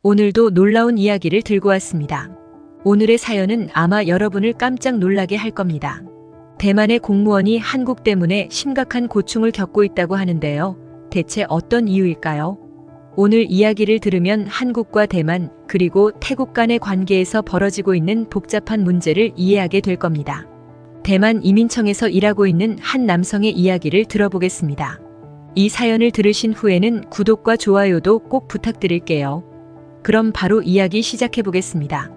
오늘도 놀라운 이야기를 들고 왔습니다. 오늘의 사연은 아마 여러분을 깜짝 놀라게 할 겁니다. 대만의 공무원이 한국 때문에 심각한 고충을 겪고 있다고 하는데요. 대체 어떤 이유일까요? 오늘 이야기를 들으면 한국과 대만 그리고 태국 간의 관계에서 벌어지고 있는 복잡한 문제를 이해하게 될 겁니다. 대만 이민청에서 일하고 있는 한 남성의 이야기를 들어보겠습니다. 이 사연을 들으신 후에는 구독과 좋아요도 꼭 부탁드릴게요. 그럼 바로 이야기 시작해 보겠습니다.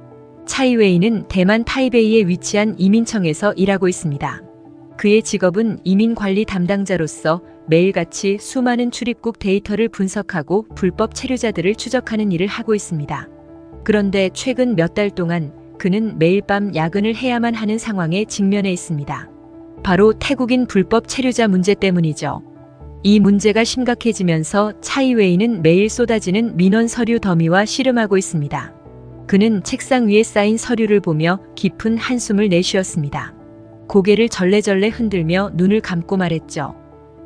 차이웨이는 대만 타이베이에 위치한 이민청에서 일하고 있습니다. 그의 직업은 이민관리 담당자로서 매일같이 수많은 출입국 데이터를 분석하고 불법 체류자들을 추적하는 일을 하고 있습니다. 그런데 최근 몇 달 동안 그는 매일 밤 야근을 해야만 하는 상황에 직면해 있습니다. 바로 태국인 불법 체류자 문제 때문이죠. 이 문제가 심각해지면서 차이웨이는 매일 쏟아지는 민원 서류 더미와 씨름하고 있습니다. 그는 책상 위에 쌓인 서류를 보며 깊은 한숨을 내쉬었습니다. 고개를 절레절레 흔들며 눈을 감고 말했죠.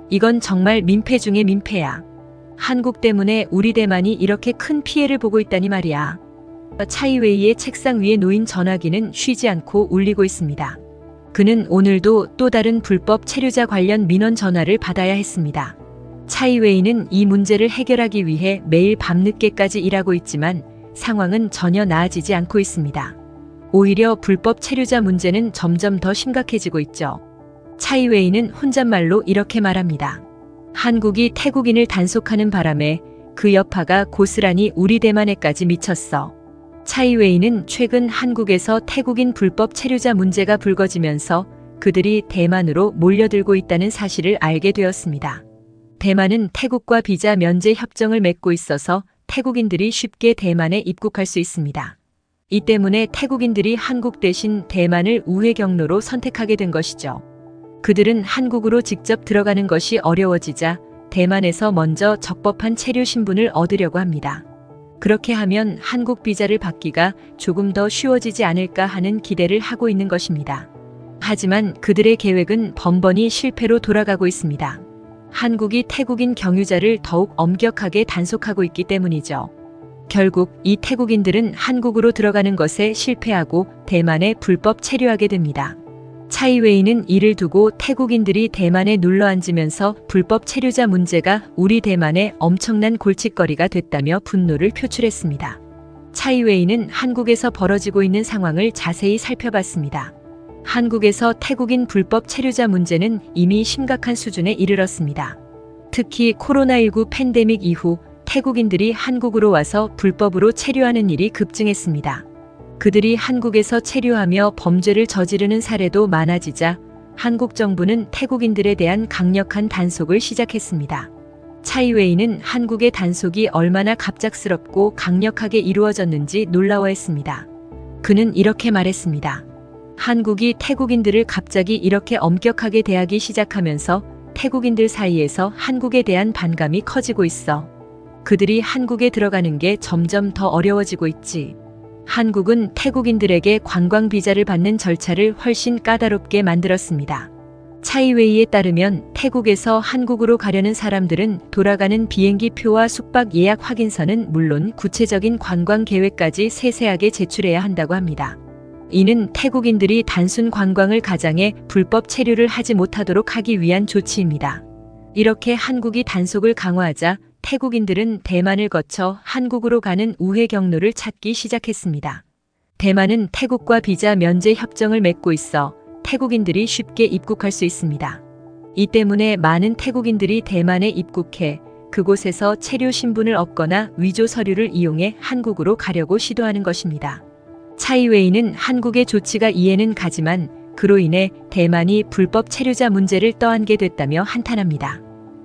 이건 정말 민폐 중의 민폐야. 한국 때문에 우리 대만이 이렇게 큰 피해를 보고 있다니 말이야. 차이웨이의 책상 위에 놓인 전화기는 쉬지 않고 울리고 있습니다. 그는 오늘도 또 다른 불법 체류자 관련 민원 전화를 받아야 했습니다. 차이웨이는 이 문제를 해결하기 위해 매일 밤늦게까지 일하고 있지만 상황은 전혀 나아지지 않고 있습니다. 오히려 불법 체류자 문제는 점점 더 심각해지고 있죠. 차이웨이는 혼잣말로 이렇게 말합니다. 한국이 태국인을 단속하는 바람에 그 여파가 고스란히 우리 대만에까지 미쳤어. 차이웨이는 최근 한국에서 태국인 불법 체류자 문제가 불거지면서 그들이 대만으로 몰려들고 있다는 사실을 알게 되었습니다. 대만은 태국과 비자 면제 협정을 맺고 있어서 태국인들이 쉽게 대만에 입국할 수 있습니다. 이 때문에 태국인들이 한국 대신 대만을 우회 경로로 선택하게 된 것이죠. 그들은 한국으로 직접 들어가는 것이 어려워지자 대만에서 먼저 적법한 체류 신분을 얻으려고 합니다. 그렇게 하면 한국 비자를 받기가 조금 더 쉬워지지 않을까 하는 기대를 하고 있는 것입니다. 하지만 그들의 계획은 번번이 실패로 돌아가고 있습니다. 한국이 태국인 경유자를 더욱 엄격하게 단속하고 있기 때문이죠. 결국 이 태국인들은 한국으로 들어가는 것에 실패하고 대만에 불법 체류하게 됩니다. 차이웨이는 이를 두고 태국인들이 대만에 눌러 앉으면서 불법 체류자 문제가 우리 대만에 엄청난 골칫거리가 됐다며 분노를 표출했습니다. 차이웨이는 한국에서 벌어지고 있는 상황을 자세히 살펴봤습니다. 한국에서 태국인 불법 체류자 문제는 이미 심각한 수준에 이르렀습니다. 특히 코로나19 팬데믹 이후 태국인들이 한국으로 와서 불법으로 체류하는 일이 급증했습니다. 그들이 한국에서 체류하며 범죄를 저지르는 사례도 많아지자 한국 정부는 태국인들에 대한 강력한 단속을 시작했습니다. 차이웨이는 한국의 단속이 얼마나 갑작스럽고 강력하게 이루어졌는지 놀라워했습니다. 그는 이렇게 말했습니다. 한국이 태국인들을 갑자기 이렇게 엄격하게 대하기 시작하면서 태국인들 사이에서 한국에 대한 반감이 커지고 있어. 그들이 한국에 들어가는 게 점점 더 어려워지고 있지. 한국은 태국인들에게 관광 비자를 받는 절차를 훨씬 까다롭게 만들었습니다. 차이웨이에 따르면 태국에서 한국으로 가려는 사람들은 돌아가는 비행기 표와 숙박 예약 확인서는 물론 구체적인 관광 계획까지 세세하게 제출해야 한다고 합니다. 이는 태국인들이 단순 관광을 가장해 불법 체류를 하지 못하도록 하기 위한 조치입니다. 이렇게 한국이 단속을 강화하자 태국인들은 대만을 거쳐 한국으로 가는 우회 경로를 찾기 시작했습니다. 대만은 태국과 비자 면제 협정을 맺고 있어 태국인들이 쉽게 입국할 수 있습니다. 이 때문에 많은 태국인들이 대만에 입국해 그곳에서 체류 신분을 얻거나 위조 서류를 이용해 한국으로 가려고 시도하는 것입니다. 차이웨이는 한국의 조치가 이해는 가지만 그로 인해 대만이 불법 체류자 문제를 떠안게 됐다며 한탄합니다.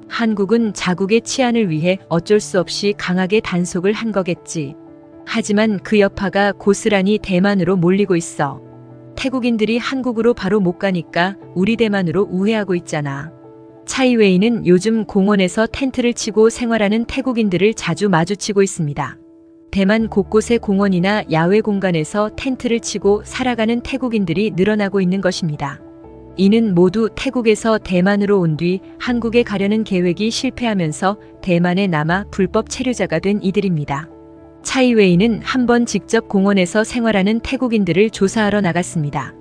한국은 자국의 치안을 위해 어쩔 수 없이 강하게 단속을 한 거겠지. 하지만 그 여파가 고스란히 대만으로 몰리고 있어. 태국인들이 한국으로 바로 못 가니까 우리 대만으로 우회하고 있잖아. 차이웨이는 요즘 공원에서 텐트를 치고 생활하는 태국인들을 자주 마주치고 있습니다. 대만 곳곳의 공원이나 야외 공간에서 텐트를 치고 살아가는 태국인들이 늘어나고 있는 것입니다. 이는 모두 태국에서 대만으로 온 뒤 한국에 가려는 계획이 실패하면서 대만에 남아 불법 체류자가 된 이들입니다. 차이웨이는 한번 직접 공원에서 생활하는 태국인들을 조사하러 나갔습니다.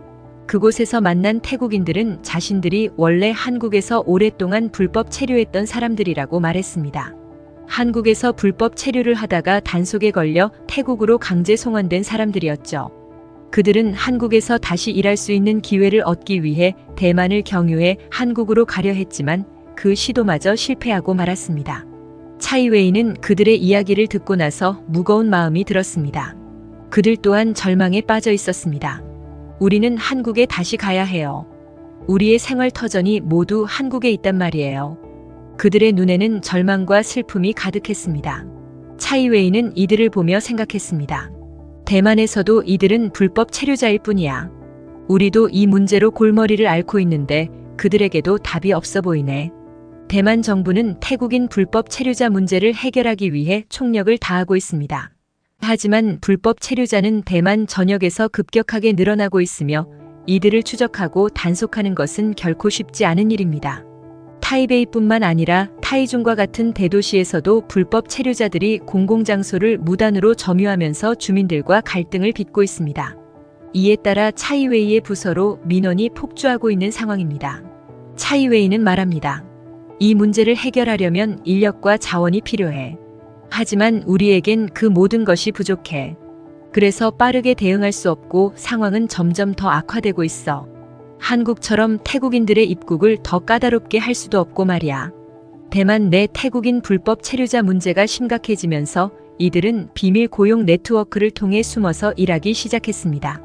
그곳에서 만난 태국인들은 자신들이 원래 한국에서 오랫동안 불법 체류했던 사람들이라고 말했습니다. 한국에서 불법 체류를 하다가 단속에 걸려 태국으로 강제 송환된 사람들이었죠. 그들은 한국에서 다시 일할 수 있는 기회를 얻기 위해 대만을 경유해 한국으로 가려 했지만 그 시도마저 실패하고 말았습니다. 차이웨이는 그들의 이야기를 듣고 나서 무거운 마음이 들었습니다. 그들 또한 절망에 빠져 있었습니다. 우리는 한국에 다시 가야 해요. 우리의 생활 터전이 모두 한국에 있단 말이에요. 그들의 눈에는 절망과 슬픔이 가득했습니다. 차이웨이는 이들을 보며 생각했습니다. 대만에서도 이들은 불법 체류자일 뿐이야. 우리도 이 문제로 골머리를 앓고 있는데 그들에게도 답이 없어 보이네. 대만 정부는 태국인 불법 체류자 문제를 해결하기 위해 총력을 다하고 있습니다. 하지만 불법 체류자는 대만 전역에서 급격하게 늘어나고 있으며 이들을 추적하고 단속하는 것은 결코 쉽지 않은 일입니다. 타이베이뿐만 아니라 타이중과 같은 대도시에서도 불법 체류자들이 공공장소를 무단으로 점유하면서 주민들과 갈등을 빚고 있습니다. 이에 따라 차이웨이의 부서로 민원이 폭주하고 있는 상황입니다. 차이웨이는 말합니다. 이 문제를 해결하려면 인력과 자원이 필요해. 하지만 우리에겐 그 모든 것이 부족해. 그래서 빠르게 대응할 수 없고 상황은 점점 더 악화되고 있어. 한국처럼 태국인들의 입국을 더 까다롭게 할 수도 없고 말이야. 대만 내 태국인 불법 체류자 문제가 심각해지면서 이들은 비밀 고용 네트워크를 통해 숨어서 일하기 시작했습니다.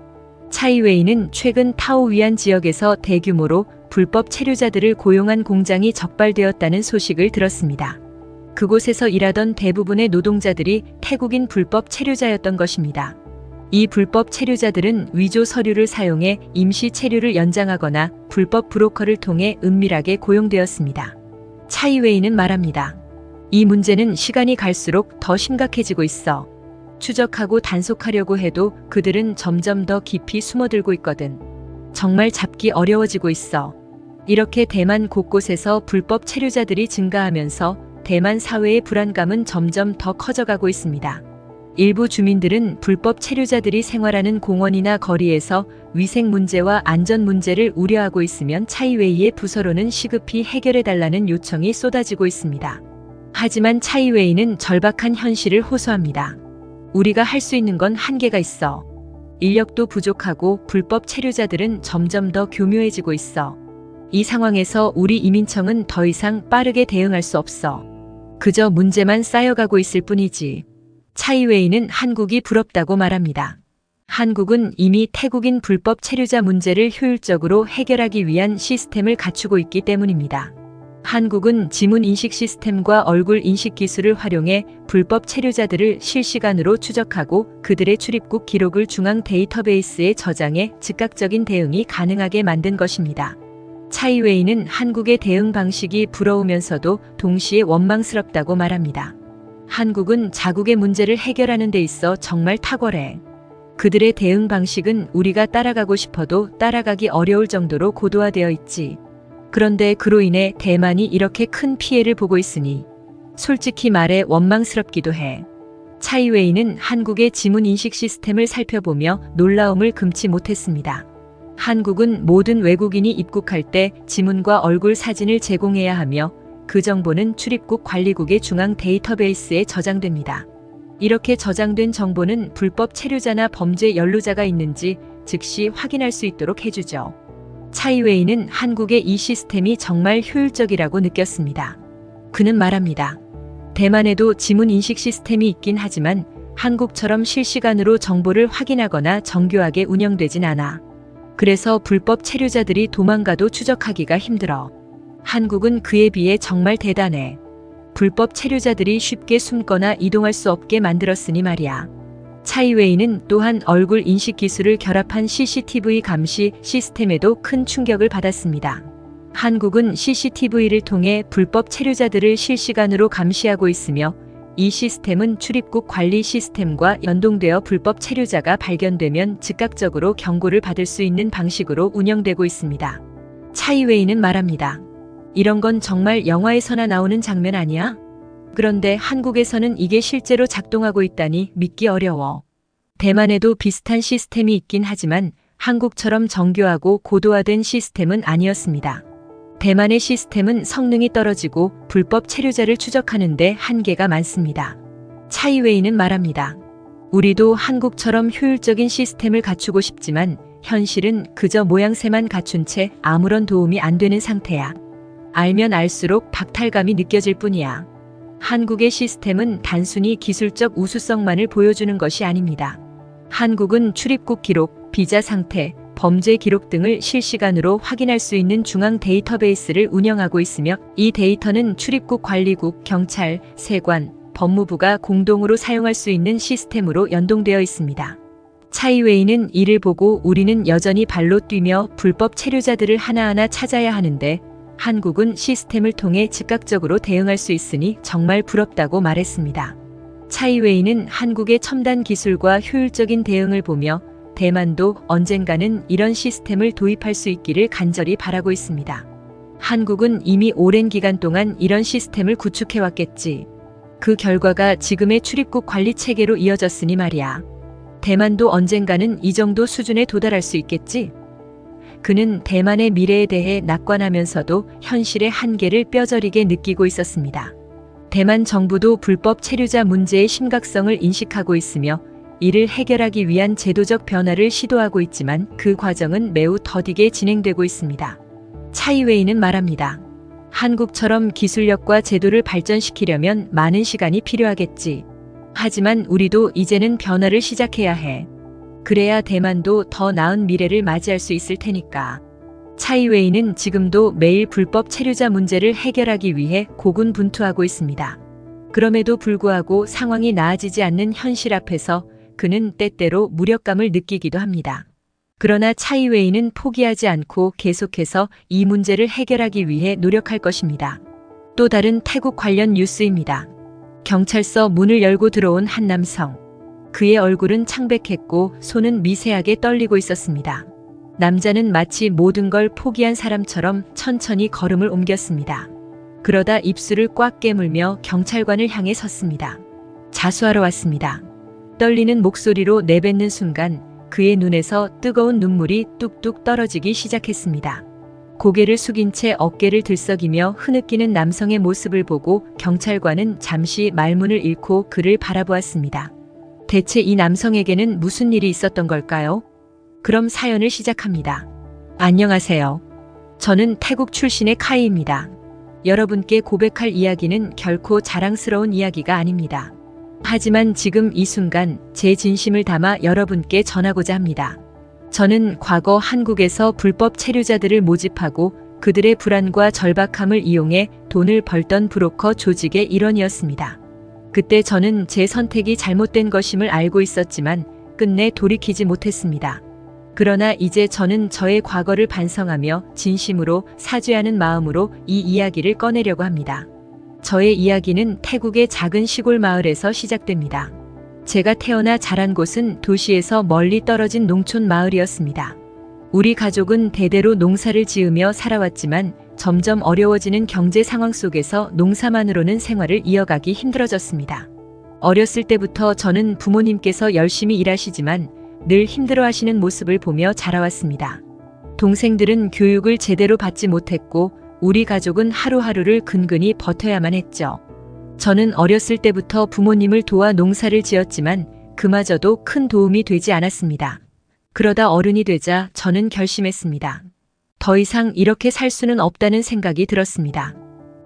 차이웨이는 최근 타오위안 지역에서 대규모로 불법 체류자들을 고용한 공장이 적발되었다는 소식을 들었습니다. 그곳에서 일하던 대부분의 노동자들이 태국인 불법 체류자였던 것입니다. 이 불법 체류자들은 위조 서류를 사용해 임시 체류를 연장하거나 불법 브로커를 통해 은밀하게 고용되었습니다. 차이웨이는 말합니다. 이 문제는 시간이 갈수록 더 심각해지고 있어. 추적하고 단속하려고 해도 그들은 점점 더 깊이 숨어들고 있거든. 정말 잡기 어려워지고 있어. 이렇게 대만 곳곳에서 불법 체류자들이 증가하면서 대만 사회의 불안감은 점점 더 커져가고 있습니다. 일부 주민들은 불법 체류자들이 생활하는 공원이나 거리에서 위생 문제와 안전 문제를 우려하고 있으면 차이웨이의 부서로는 시급히 해결해달라는 요청이 쏟아지고 있습니다. 하지만 차이웨이는 절박한 현실을 호소합니다. 우리가 할 수 있는 건 한계가 있어. 인력도 부족하고 불법 체류자들은 점점 더 교묘해지고 있어. 이 상황에서 우리 이민청은 더 이상 빠르게 대응할 수 없어. 그저 문제만 쌓여가고 있을 뿐이지. 차이웨이는 한국이 부럽다고 말합니다. 한국은 이미 태국인 불법 체류자 문제를 효율적으로 해결하기 위한 시스템을 갖추고 있기 때문입니다. 한국은 지문 인식 시스템과 얼굴 인식 기술을 활용해 불법 체류자들을 실시간으로 추적하고 그들의 출입국 기록을 중앙 데이터베이스에 저장해 즉각적인 대응이 가능하게 만든 것입니다. 차이웨이는 한국의 대응 방식이 부러우면서도 동시에 원망스럽다고 말합니다. 한국은 자국의 문제를 해결하는 데 있어 정말 탁월해. 그들의 대응 방식은 우리가 따라가고 싶어도 따라가기 어려울 정도로 고도화되어 있지. 그런데 그로 인해 대만이 이렇게 큰 피해를 보고 있으니 솔직히 말해 원망스럽기도 해. 차이웨이는 한국의 지문 인식 시스템을 살펴보며 놀라움을 금치 못했습니다. 한국은 모든 외국인이 입국할 때 지문과 얼굴 사진을 제공해야 하며 그 정보는 출입국 관리국의 중앙 데이터베이스에 저장됩니다. 이렇게 저장된 정보는 불법 체류자나 범죄 연루자가 있는지 즉시 확인할 수 있도록 해주죠. 차이웨이는 한국의 이 시스템이 정말 효율적이라고 느꼈습니다. 그는 말합니다. 대만에도 지문 인식 시스템이 있긴 하지만 한국처럼 실시간으로 정보를 확인하거나 정교하게 운영되진 않아. 그래서 불법 체류자들이 도망가도 추적하기가 힘들어. 한국은 그에 비해 정말 대단해. 불법 체류자들이 쉽게 숨거나 이동할 수 없게 만들었으니 말이야. 차이웨이는 또한 얼굴 인식 기술을 결합한 CCTV 감시 시스템에도 큰 충격을 받았습니다. 한국은 CCTV를 통해 불법 체류자들을 실시간으로 감시하고 있으며 이 시스템은 출입국 관리 시스템과 연동되어 불법 체류자가 발견되면 즉각적으로 경고를 받을 수 있는 방식으로 운영되고 있습니다. 차이웨이는 말합니다. 이런 건 정말 영화에서나 나오는 장면 아니야? 그런데 한국에서는 이게 실제로 작동하고 있다니 믿기 어려워. 대만에도 비슷한 시스템이 있긴 하지만 한국처럼 정교하고 고도화된 시스템은 아니었습니다. 대만의 시스템은 성능이 떨어지고 불법 체류자를 추적하는데 한계가 많습니다. 차이웨이는 말합니다. 우리도 한국처럼 효율적인 시스템을 갖추고 싶지만 현실은 그저 모양새만 갖춘 채 아무런 도움이 안 되는 상태야. 알면 알수록 박탈감이 느껴질 뿐이야. 한국의 시스템은 단순히 기술적 우수성만을 보여주는 것이 아닙니다. 한국은 출입국 기록, 비자 상태, 범죄 기록 등을 실시간으로 확인할 수 있는 중앙 데이터베이스를 운영하고 있으며 이 데이터는 출입국 관리국, 경찰, 세관, 법무부가 공동으로 사용할 수 있는 시스템으로 연동되어 있습니다. 차이웨이는 이를 보고 우리는 여전히 발로 뛰며 불법 체류자들을 하나하나 찾아야 하는데 한국은 시스템을 통해 즉각적으로 대응할 수 있으니 정말 부럽다고 말했습니다. 차이웨이는 한국의 첨단 기술과 효율적인 대응을 보며 대만도 언젠가는 이런 시스템을 도입할 수 있기를 간절히 바라고 있습니다. 한국은 이미 오랜 기간 동안 이런 시스템을 구축해왔겠지. 그 결과가 지금의 출입국 관리 체계로 이어졌으니 말이야. 대만도 언젠가는 이 정도 수준에 도달할 수 있겠지? 그는 대만의 미래에 대해 낙관하면서도 현실의 한계를 뼈저리게 느끼고 있었습니다. 대만 정부도 불법 체류자 문제의 심각성을 인식하고 있으며 이를 해결하기 위한 제도적 변화를 시도하고 있지만 그 과정은 매우 더디게 진행되고 있습니다. 차이웨이는 말합니다. 한국처럼 기술력과 제도를 발전시키려면 많은 시간이 필요하겠지. 하지만 우리도 이제는 변화를 시작해야 해. 그래야 대만도 더 나은 미래를 맞이할 수 있을 테니까. 차이웨이는 지금도 매일 불법 체류자 문제를 해결하기 위해 고군분투하고 있습니다. 그럼에도 불구하고 상황이 나아지지 않는 현실 앞에서 그는 때때로 무력감을 느끼기도 합니다. 그러나 차이웨이는 포기하지 않고 계속해서 이 문제를 해결하기 위해 노력할 것입니다. 또 다른 태국 관련 뉴스입니다. 경찰서 문을 열고 들어온 한 남성. 그의 얼굴은 창백했고 손은 미세하게 떨리고 있었습니다. 남자는 마치 모든 걸 포기한 사람처럼 천천히 걸음을 옮겼습니다. 그러다 입술을 꽉 깨물며 경찰관을 향해 섰습니다. 자수하러 왔습니다. 떨리는 목소리로 내뱉는 순간 그의 눈에서 뜨거운 눈물이 뚝뚝 떨어지기 시작했습니다. 고개를 숙인 채 어깨를 들썩이며 흐느끼는 남성의 모습을 보고 경찰관은 잠시 말문을 잃고 그를 바라보았습니다. 대체 이 남성에게는 무슨 일이 있었던 걸까요? 그럼 사연을 시작합니다. 안녕하세요. 저는 태국 출신의 카이입니다. 여러분께 고백할 이야기는 결코 자랑스러운 이야기가 아닙니다. 하지만 지금 이 순간 제 진심을 담아 여러분께 전하고자 합니다. 저는 과거 한국에서 불법 체류자들을 모집하고 그들의 불안과 절박함을 이용해 돈을 벌던 브로커 조직의 일원이었습니다. 그때 저는 제 선택이 잘못된 것임을 알고 있었지만 끝내 돌이키지 못했습니다. 그러나 이제 저는 저의 과거를 반성하며 진심으로 사죄하는 마음으로 이 이야기를 꺼내려고 합니다. 저의 이야기는 태국의 작은 시골 마을에서 시작됩니다. 제가 태어나 자란 곳은 도시에서 멀리 떨어진 농촌 마을이었습니다. 우리 가족은 대대로 농사를 지으며 살아왔지만 점점 어려워지는 경제 상황 속에서 농사만으로는 생활을 이어가기 힘들어졌습니다. 어렸을 때부터 저는 부모님께서 열심히 일하시지만 늘 힘들어하시는 모습을 보며 자라왔습니다. 동생들은 교육을 제대로 받지 못했고 우리 가족은 하루하루를 근근히 버텨야만 했죠. 저는 어렸을 때부터 부모님을 도와 농사를 지었지만 그마저도 큰 도움이 되지 않았습니다. 그러다 어른이 되자 저는 결심했습니다. 더 이상 이렇게 살 수는 없다는 생각이 들었습니다.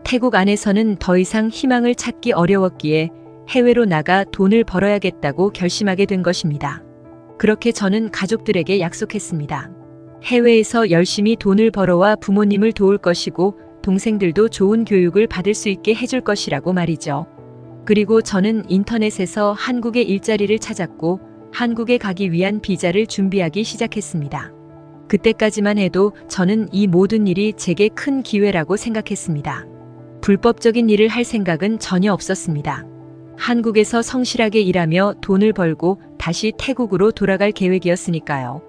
태국 안에서는 더 이상 희망을 찾기 어려웠기에 해외로 나가 돈을 벌어야겠다고 결심하게 된 것입니다. 그렇게 저는 가족들에게 약속했습니다. 해외에서 열심히 돈을 벌어와 부모님을 도울 것이고 동생들도 좋은 교육을 받을 수 있게 해줄 것이라고 말이죠. 그리고 저는 인터넷에서 한국의 일자리를 찾았고 한국에 가기 위한 비자를 준비하기 시작했습니다. 그때까지만 해도 저는 이 모든 일이 제게 큰 기회라고 생각했습니다. 불법적인 일을 할 생각은 전혀 없었습니다. 한국에서 성실하게 일하며 돈을 벌고 다시 태국으로 돌아갈 계획이었으니까요.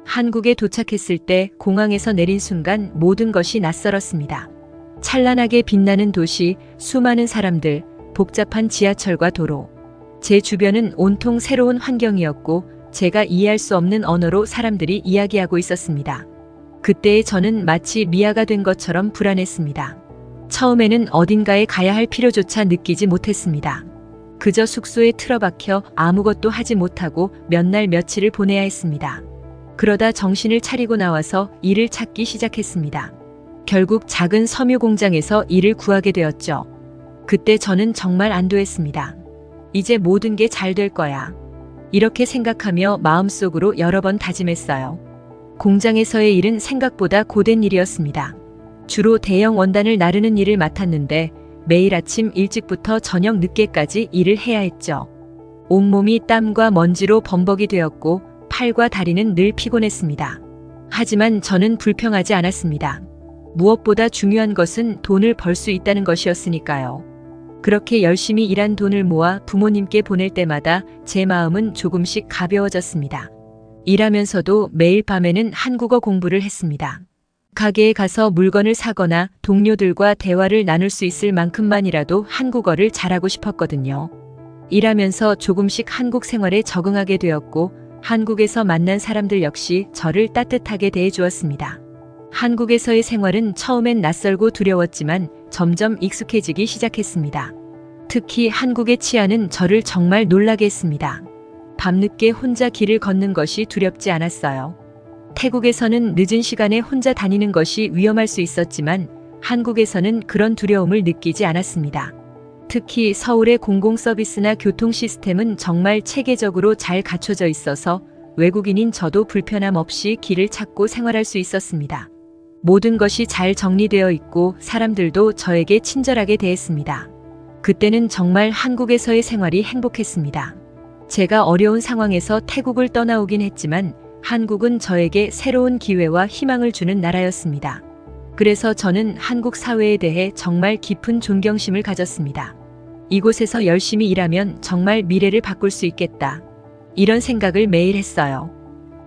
한국에 도착했을 때 공항에서 내린 순간 모든 것이 낯설었습니다. 찬란하게 빛나는 도시, 수많은 사람들, 복잡한 지하철과 도로. 제 주변은 온통 새로운 환경이었고 제가 이해할 수 없는 언어로 사람들이 이야기하고 있었습니다. 그때의 저는 마치 미아가 된 것처럼 불안했습니다. 처음에는 어딘가에 가야 할 필요조차 느끼지 못했습니다. 그저 숙소에 틀어박혀 아무것도 하지 못하고 몇 날 며칠을 보내야 했습니다. 그러다 정신을 차리고 나와서 일을 찾기 시작했습니다. 결국 작은 섬유 공장에서 일을 구하게 되었죠. 그때 저는 정말 안도했습니다. 이제 모든 게 잘 될 거야. 이렇게 생각하며 마음속으로 여러 번 다짐했어요. 공장에서의 일은 생각보다 고된 일이었습니다. 주로 대형 원단을 나르는 일을 맡았는데 매일 아침 일찍부터 저녁 늦게까지 일을 해야 했죠. 온몸이 땀과 먼지로 범벅이 되었고 팔과 다리는 늘 피곤했습니다. 하지만 저는 불평하지 않았습니다. 무엇보다 중요한 것은 돈을 벌 수 있다는 것이었으니까요. 그렇게 열심히 일한 돈을 모아 부모님께 보낼 때마다 제 마음은 조금씩 가벼워졌습니다. 일하면서도 매일 밤에는 한국어 공부를 했습니다. 가게에 가서 물건을 사거나 동료들과 대화를 나눌 수 있을 만큼만이라도 한국어를 잘하고 싶었거든요. 일하면서 조금씩 한국 생활에 적응하게 되었고 한국에서 만난 사람들 역시 저를 따뜻하게 대해주었습니다. 한국에서의 생활은 처음엔 낯설고 두려웠지만 점점 익숙해지기 시작했습니다. 특히 한국의 치안은 저를 정말 놀라게 했습니다. 밤늦게 혼자 길을 걷는 것이 두렵지 않았어요. 태국에서는 늦은 시간에 혼자 다니는 것이 위험할 수 있었지만 한국에서는 그런 두려움을 느끼지 않았습니다. 특히 서울의 공공서비스나 교통 시스템은 정말 체계적으로 잘 갖춰져 있어서 외국인인 저도 불편함 없이 길을 찾고 생활할 수 있었습니다. 모든 것이 잘 정리되어 있고 사람들도 저에게 친절하게 대했습니다. 그때는 정말 한국에서의 생활이 행복했습니다. 제가 어려운 상황에서 태국을 떠나오긴 했지만 한국은 저에게 새로운 기회와 희망을 주는 나라였습니다. 그래서 저는 한국 사회에 대해 정말 깊은 존경심을 가졌습니다. 이곳에서 열심히 일하면 정말 미래를 바꿀 수 있겠다. 이런 생각을 매일 했어요.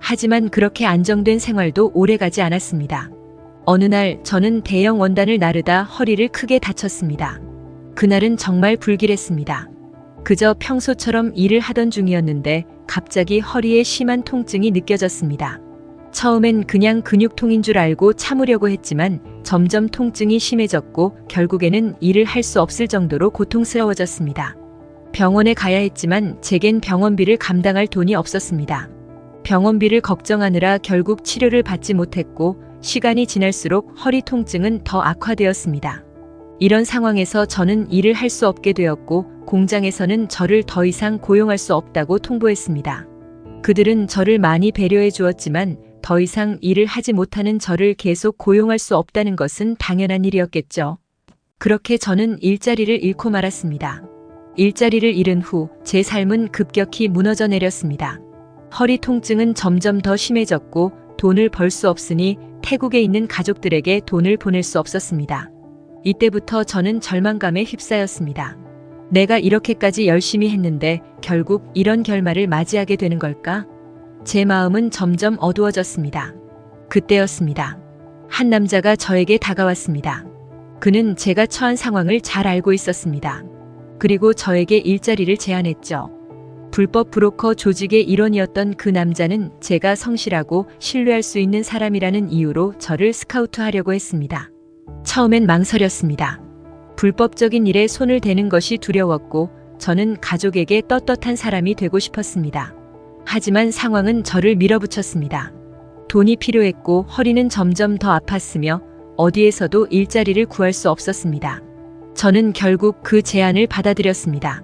하지만 그렇게 안정된 생활도 오래가지 않았습니다. 어느 날 저는 대형 원단을 나르다 허리를 크게 다쳤습니다. 그날은 정말 불길했습니다. 그저 평소처럼 일을 하던 중이었는데 갑자기 허리에 심한 통증이 느껴졌습니다. 처음엔 그냥 근육통인 줄 알고 참으려고 했지만 점점 통증이 심해졌고 결국에는 일을 할 수 없을 정도로 고통스러워졌습니다. 병원에 가야 했지만 제겐 병원비를 감당할 돈이 없었습니다. 병원비를 걱정하느라 결국 치료를 받지 못했고 시간이 지날수록 허리 통증은 더 악화되었습니다. 이런 상황에서 저는 일을 할 수 없게 되었고 공장에서는 저를 더 이상 고용할 수 없다고 통보했습니다. 그들은 저를 많이 배려해 주었지만 더 이상 일을 하지 못하는 저를 계속 고용할 수 없다는 것은 당연한 일이었겠죠. 그렇게 저는 일자리를 잃고 말았습니다. 일자리를 잃은 후 제 삶은 급격히 무너져 내렸습니다. 허리 통증은 점점 더 심해졌고 돈을 벌 수 없으니 태국에 있는 가족들에게 돈을 보낼 수 없었습니다. 이때부터 저는 절망감에 휩싸였습니다. 내가 이렇게까지 열심히 했는데 결국 이런 결말을 맞이하게 되는 걸까? 제 마음은 점점 어두워졌습니다. 그때였습니다. 한 남자가 저에게 다가왔습니다. 그는 제가 처한 상황을 잘 알고 있었습니다. 그리고 저에게 일자리를 제안했죠. 불법 브로커 조직의 일원이었던 그 남자는 제가 성실하고 신뢰할 수 있는 사람이라는 이유로 저를 스카우트하려고 했습니다. 처음엔 망설였습니다. 불법적인 일에 손을 대는 것이 두려웠고 저는 가족에게 떳떳한 사람이 되고 싶었습니다. 하지만 상황은 저를 밀어붙였습니다. 돈이 필요했고 허리는 점점 더 아팠으며 어디에서도 일자리를 구할 수 없었습니다. 저는 결국 그 제안을 받아들였습니다.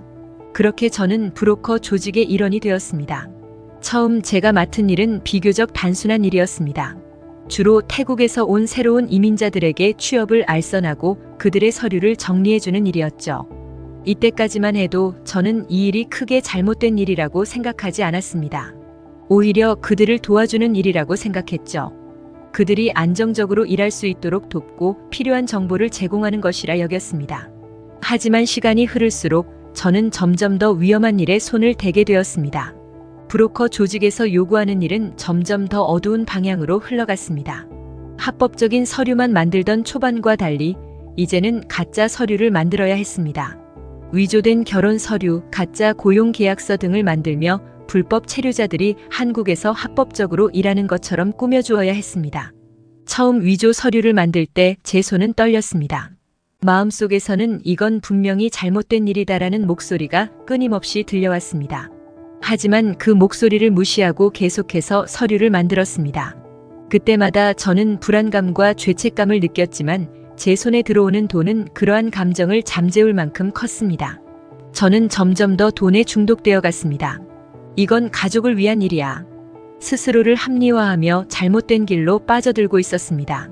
그렇게 저는 브로커 조직의 일원이 되었습니다. 처음 제가 맡은 일은 비교적 단순한 일이었습니다. 주로 태국에서 온 새로운 이민자들에게 취업을 알선하고 그들의 서류를 정리해주는 일이었죠. 이때까지만 해도 저는 이 일이 크게 잘못된 일이라고 생각하지 않았습니다. 오히려 그들을 도와주는 일이라고 생각했죠. 그들이 안정적으로 일할 수 있도록 돕고 필요한 정보를 제공하는 것이라 여겼습니다. 하지만 시간이 흐를수록 저는 점점 더 위험한 일에 손을 대게 되었습니다. 브로커 조직에서 요구하는 일은 점점 더 어두운 방향으로 흘러갔습니다. 합법적인 서류만 만들던 초반과 달리 이제는 가짜 서류를 만들어야 했습니다. 위조된 결혼 서류, 가짜 고용 계약서 등을 만들며 불법 체류자들이 한국에서 합법적으로 일하는 것처럼 꾸며주어야 했습니다. 처음 위조 서류를 만들 때 제 손은 떨렸습니다. 마음속에서는 이건 분명히 잘못된 일이다라는 목소리가 끊임없이 들려왔습니다. 하지만 그 목소리를 무시하고 계속해서 서류를 만들었습니다. 그때마다 저는 불안감과 죄책감을 느꼈지만 제 손에 들어오는 돈은 그러한 감정을 잠재울 만큼 컸습니다. 저는 점점 더 돈에 중독되어 갔습니다. 이건 가족을 위한 일이야. 스스로를 합리화하며 잘못된 길로 빠져들고 있었습니다.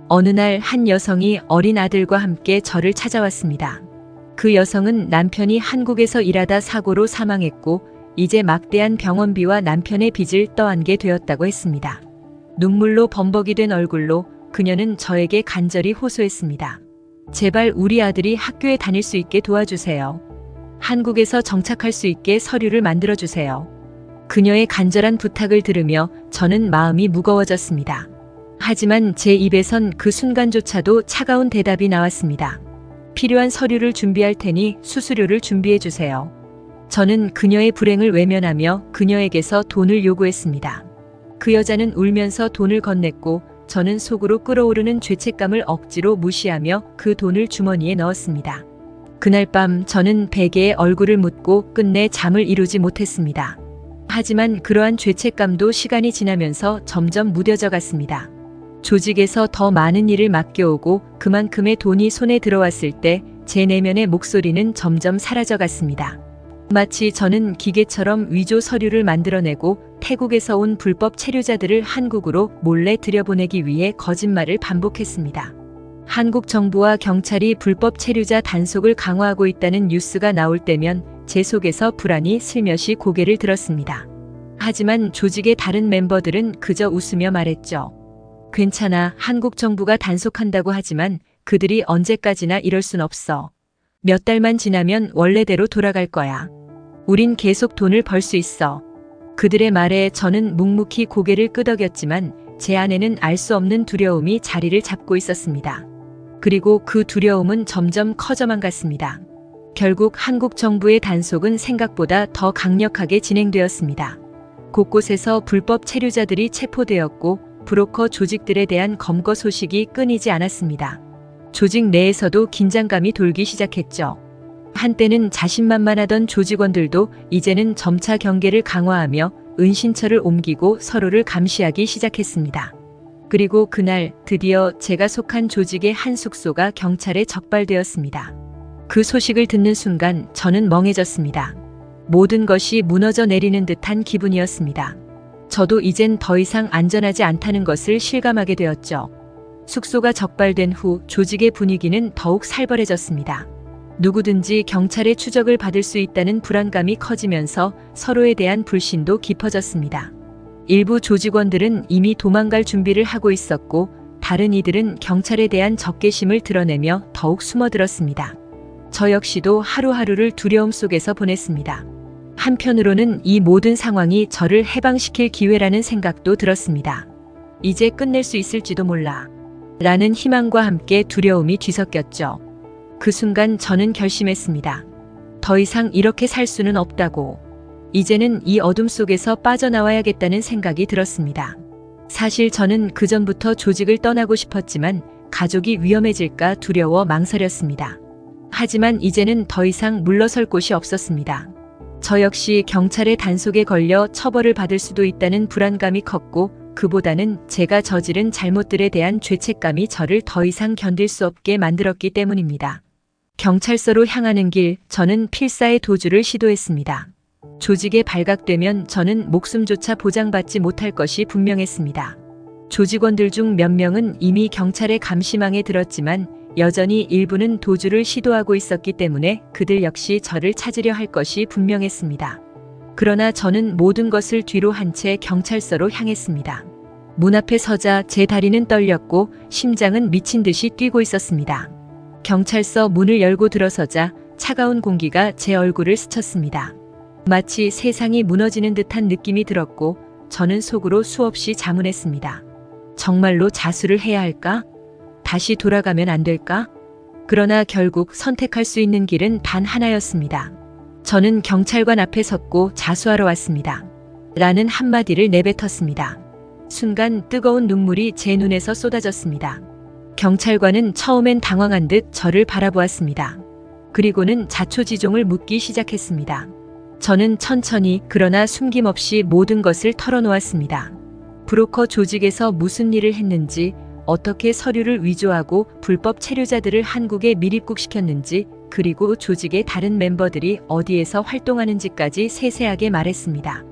어느 날 한 여성이 어린 아들과 함께 저를 찾아왔습니다. 그 여성은 남편이 한국에서 일하다 사고로 사망했고 이제 막대한 병원비와 남편의 빚을 떠안게 되었다고 했습니다. 눈물로 범벅이 된 얼굴로 그녀는 저에게 간절히 호소했습니다. 제발 우리 아들이 학교에 다닐 수 있게 도와주세요. 한국에서 정착할 수 있게 서류를 만들어주세요. 그녀의 간절한 부탁을 들으며 저는 마음이 무거워졌습니다. 하지만 제 입에선 그 순간조차도 차가운 대답이 나왔습니다. 필요한 서류를 준비할 테니 수수료를 준비해 주세요. 저는 그녀의 불행을 외면하며 그녀에게서 돈을 요구했습니다. 그 여자는 울면서 돈을 건넸고 저는 속으로 끓어오르는 죄책감을 억지로 무시하며 그 돈을 주머니에 넣었습니다. 그날 밤 저는 베개에 얼굴을 묻고 끝내 잠을 이루지 못했습니다. 하지만 그러한 죄책감도 시간이 지나면서 점점 무뎌져 갔습니다. 조직에서 더 많은 일을 맡겨오고 그만큼의 돈이 손에 들어왔을 때 제 내면의 목소리는 점점 사라져 갔습니다. 마치 저는 기계처럼 위조 서류를 만들어내고 태국에서 온 불법 체류자들을 한국으로 몰래 들여보내기 위해 거짓말을 반복했습니다. 한국 정부와 경찰이 불법 체류자 단속을 강화하고 있다는 뉴스가 나올 때면 제 속에서 불안이 슬며시 고개를 들었습니다. 하지만 조직의 다른 멤버들은 그저 웃으며 말했죠. 괜찮아, 한국 정부가 단속한다고 하지만 그들이 언제까지나 이럴 순 없어. 몇 달만 지나면 원래대로 돌아갈 거야. 우린 계속 돈을 벌 수 있어. 그들의 말에 저는 묵묵히 고개를 끄덕였지만 제 안에는 알 수 없는 두려움이 자리를 잡고 있었습니다. 그리고 그 두려움은 점점 커져만 갔습니다. 결국 한국 정부의 단속은 생각보다 더 강력하게 진행되었습니다. 곳곳에서 불법 체류자들이 체포되었고 브로커 조직들에 대한 검거 소식이 끊이지 않았습니다. 조직 내에서도 긴장감이 돌기 시작했죠. 한때는 자신만만하던 조직원들도 이제는 점차 경계를 강화하며 은신처를 옮기고 서로를 감시하기 시작했습니다. 그리고 그날 드디어 제가 속한 조직의 한 숙소가 경찰에 적발되었습니다. 그 소식을 듣는 순간 저는 멍해졌습니다. 모든 것이 무너져 내리는 듯한 기분이었습니다. 저도 이젠 더 이상 안전하지 않다는 것을 실감하게 되었죠. 숙소가 적발된 후 조직의 분위기는 더욱 살벌해졌습니다. 누구든지 경찰의 추적을 받을 수 있다는 불안감이 커지면서 서로에 대한 불신도 깊어졌습니다. 일부 조직원들은 이미 도망갈 준비를 하고 있었고 다른 이들은 경찰에 대한 적개심을 드러내며 더욱 숨어들었습니다. 저 역시도 하루하루를 두려움 속에서 보냈습니다. 한편으로는 이 모든 상황이 저를 해방시킬 기회라는 생각도 들었습니다. 이제 끝낼 수 있을지도 몰라. 라는 희망과 함께 두려움이 뒤섞였죠. 그 순간 저는 결심했습니다. 더 이상 이렇게 살 수는 없다고. 이제는 이 어둠 속에서 빠져나와야겠다는 생각이 들었습니다. 사실 저는 그전부터 조직을 떠나고 싶었지만 가족이 위험해질까 두려워 망설였습니다. 하지만 이제는 더 이상 물러설 곳이 없었습니다. 저 역시 경찰의 단속에 걸려 처벌을 받을 수도 있다는 불안감이 컸고 그보다는 제가 저지른 잘못들에 대한 죄책감이 저를 더 이상 견딜 수 없게 만들었기 때문입니다. 경찰서로 향하는 길, 저는 필사의 도주를 시도했습니다. 조직에 발각되면 저는 목숨조차 보장받지 못할 것이 분명했습니다. 조직원들 중 몇 명은 이미 경찰의 감시망에 들었지만 여전히 일부는 도주를 시도하고 있었기 때문에 그들 역시 저를 찾으려 할 것이 분명했습니다. 그러나 저는 모든 것을 뒤로 한 채 경찰서로 향했습니다. 문 앞에 서자 제 다리는 떨렸고 심장은 미친 듯이 뛰고 있었습니다. 경찰서 문을 열고 들어서자 차가운 공기가 제 얼굴을 스쳤습니다. 마치 세상이 무너지는 듯한 느낌이 들었고 저는 속으로 수없이 자문했습니다. 정말로 자수를 해야 할까? 다시 돌아가면 안 될까? 그러나 결국 선택할 수 있는 길은 단 하나였습니다. 저는 경찰관 앞에 섰고 자수하러 왔습니다. 라는 한마디를 내뱉었습니다. 순간 뜨거운 눈물이 제 눈에서 쏟아졌습니다. 경찰관은 처음엔 당황한 듯 저를 바라보았습니다. 그리고는 자초지종을 묻기 시작했습니다. 저는 천천히 그러나 숨김없이 모든 것을 털어놓았습니다. 브로커 조직에서 무슨 일을 했는지, 어떻게 서류를 위조하고 불법 체류자들을 한국에 밀입국시켰는지, 그리고 조직의 다른 멤버들이 어디에서 활동하는지까지 세세하게 말했습니다.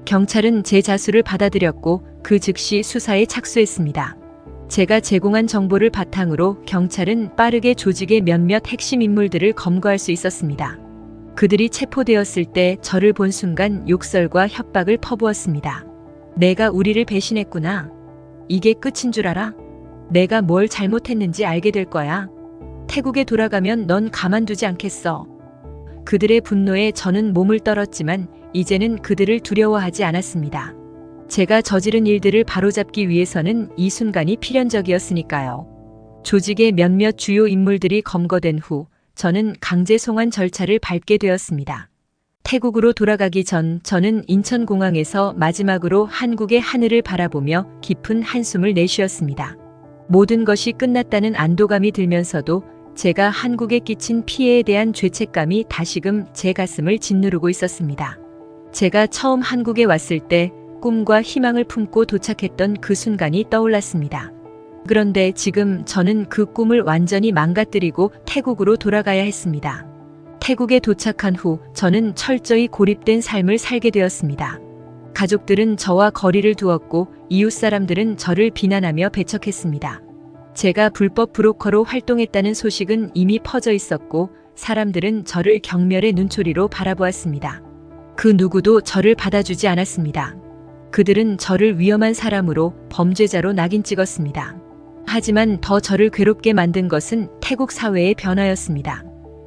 경찰은 제 자수를 받아들였고 그 즉시 수사에 착수했습니다. 제가 제공한 정보를 바탕으로 경찰은 빠르게 조직의 몇몇 핵심 인물들을 검거할 수 있었습니다. 그들이 체포되었을 때 저를 본 순간 욕설과 협박을 퍼부었습니다. 내가 우리를 배신했구나. 이게 끝인 줄 알아? 내가 뭘 잘못했는지 알게 될 거야. 태국에 돌아가면 넌 가만두지 않겠어. 그들의 분노에 저는 몸을 떨었지만 이제는 그들을 두려워하지 않았습니다. 제가 저지른 일들을 바로잡기 위해서는 이 순간이 필연적이었으니까요. 조직의 몇몇 주요 인물들이 검거된 후 저는 강제 송환 절차를 밟게 되었습니다. 태국으로 돌아가기 전 저는 인천공항에서 마지막으로 한국의 하늘을 바라보며 깊은 한숨을 내쉬었습니다. 모든 것이 끝났다는 안도감이 들면서도 제가 한국에 끼친 피해에 대한 죄책감이 다시금 제 가슴을 짓누르고 있었습니다. 제가 처음 한국에 왔을 때 꿈과 희망을 품고 도착했던 그 순간이 떠올랐습니다. 그런데 지금 저는 그 꿈을 완전히 망가뜨리고 태국으로 돌아가야 했습니다. 태국에 도착한 후 저는 철저히 고립된 삶을 살게 되었습니다. 가족들은 저와 거리를 두었고 이웃 사람들은 저를 비난하며 배척했습니다. 제가 불법 브로커로 활동했다는 소식은 이미 퍼져 있었고 사람들은 저를 경멸의 눈초리로 바라보았습니다. 그 누구도 저를 받아주지 않았습니다. 그들은 저를 위험한 사람으로 범죄자로 낙인 찍었습니다. 하지만 더 저를 괴롭게 만든 것은 태국 사회의 변화였습니다.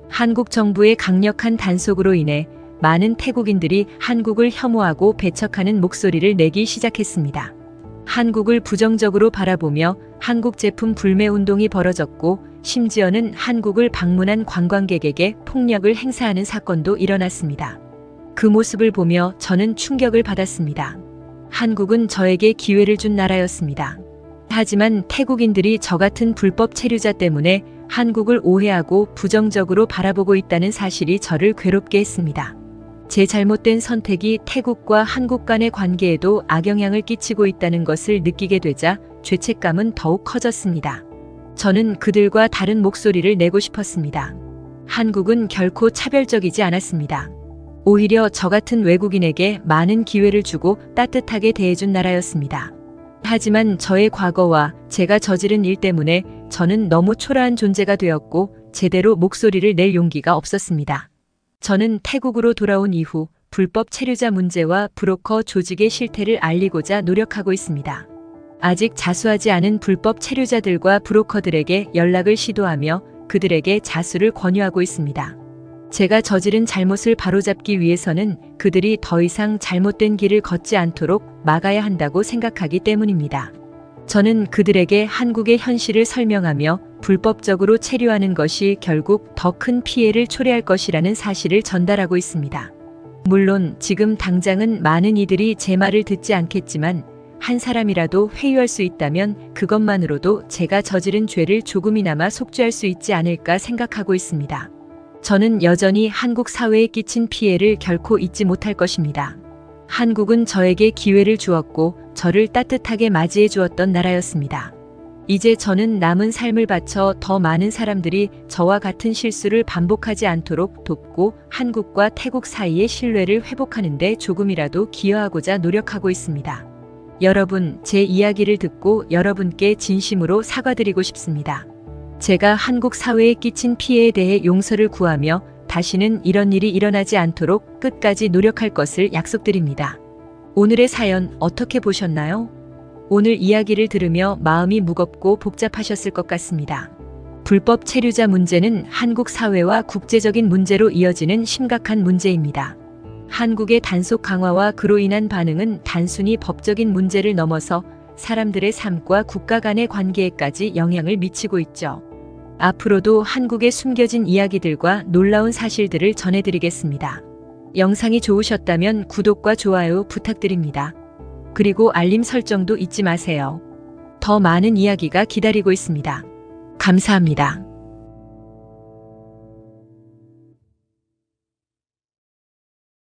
한국 정부의 강력한 단속으로 인해 많은 태국인들이 한국을 혐오하고 배척하는 목소리를 내기 시작했습니다. 한국을 부정적으로 바라보며 한국 제품 불매 운동이 벌어졌고 심지어는 한국을 방문한 관광객에게 폭력을 행사하는 사건도 일어났습니다. 그 모습을 보며 저는 충격을 받았습니다. 한국은 저에게 기회를 준 나라였습니다. 하지만 태국인들이 저 같은 불법 체류자 때문에 한국을 오해하고 부정적으로 바라보고 있다는 사실이 저를 괴롭게 했습니다. 제 잘못된 선택이 태국과 한국 간의 관계에도 악영향을 끼치고 있다는 것을 느끼게 되자 죄책감은 더욱 커졌습니다. 저는 그들과 다른 목소리를 내고 싶었습니다. 한국은 결코 차별적이지 않았습니다. 오히려 저 같은 외국인에게 많은 기회를 주고 따뜻하게 대해준 나라였습니다. 하지만 저의 과거와 제가 저지른 일 때문에 저는 너무 초라한 존재가 되었고 제대로 목소리를 낼 용기가 없었습니다. 저는 태국으로 돌아온 이후 불법 체류자 문제와 브로커 조직의 실태를 알리고자 노력하고 있습니다. 아직 자수하지 않은 불법 체류자들과 브로커들에게 연락을 시도하며 그들에게 자수를 권유하고 있습니다. 제가 저지른 잘못을 바로잡기 위해서는 그들이 더 이상 잘못된 길을 걷지 않도록 막아야 한다고 생각하기 때문입니다. 저는 그들에게 한국의 현실을 설명하며 불법적으로 체류하는 것이 결국 더 큰 피해를 초래할 것이라는 사실을 전달하고 있습니다. 물론 지금 당장은 많은 이들이 제 말을 듣지 않겠지만 한 사람이라도 회유할 수 있다면 그것만으로도 제가 저지른 죄를 조금이나마 속죄할 수 있지 않을까 생각하고 있습니다. 저는 여전히 한국 사회에 끼친 피해를 결코 잊지 못할 것입니다. 한국은 저에게 기회를 주었고 저를 따뜻하게 맞이해 주었던 나라였습니다. 이제 저는 남은 삶을 바쳐 더 많은 사람들이 저와 같은 실수를 반복하지 않도록 돕고 한국과 태국 사이의 신뢰를 회복하는 데 조금이라도 기여하고자 노력하고 있습니다. 여러분, 제 이야기를 듣고 여러분께 진심으로 사과드리고 싶습니다. 제가 한국 사회에 끼친 피해에 대해 용서를 구하며 다시는 이런 일이 일어나지 않도록 끝까지 노력할 것을 약속드립니다. 오늘의 사연 어떻게 보셨나요? 오늘 이야기를 들으며 마음이 무겁고 복잡하셨을 것 같습니다. 불법 체류자 문제는 한국 사회와 국제적인 문제로 이어지는 심각한 문제입니다. 한국의 단속 강화와 그로 인한 반응은 단순히 법적인 문제를 넘어서 사람들의 삶과 국가 간의 관계에까지 영향을 미치고 있죠. 앞으로도 한국의 숨겨진 이야기들과 놀라운 사실들을 전해드리겠습니다. 영상이 좋으셨다면 구독과 좋아요 부탁드립니다. 그리고 알림 설정도 잊지 마세요. 더 많은 이야기가 기다리고 있습니다. 감사합니다.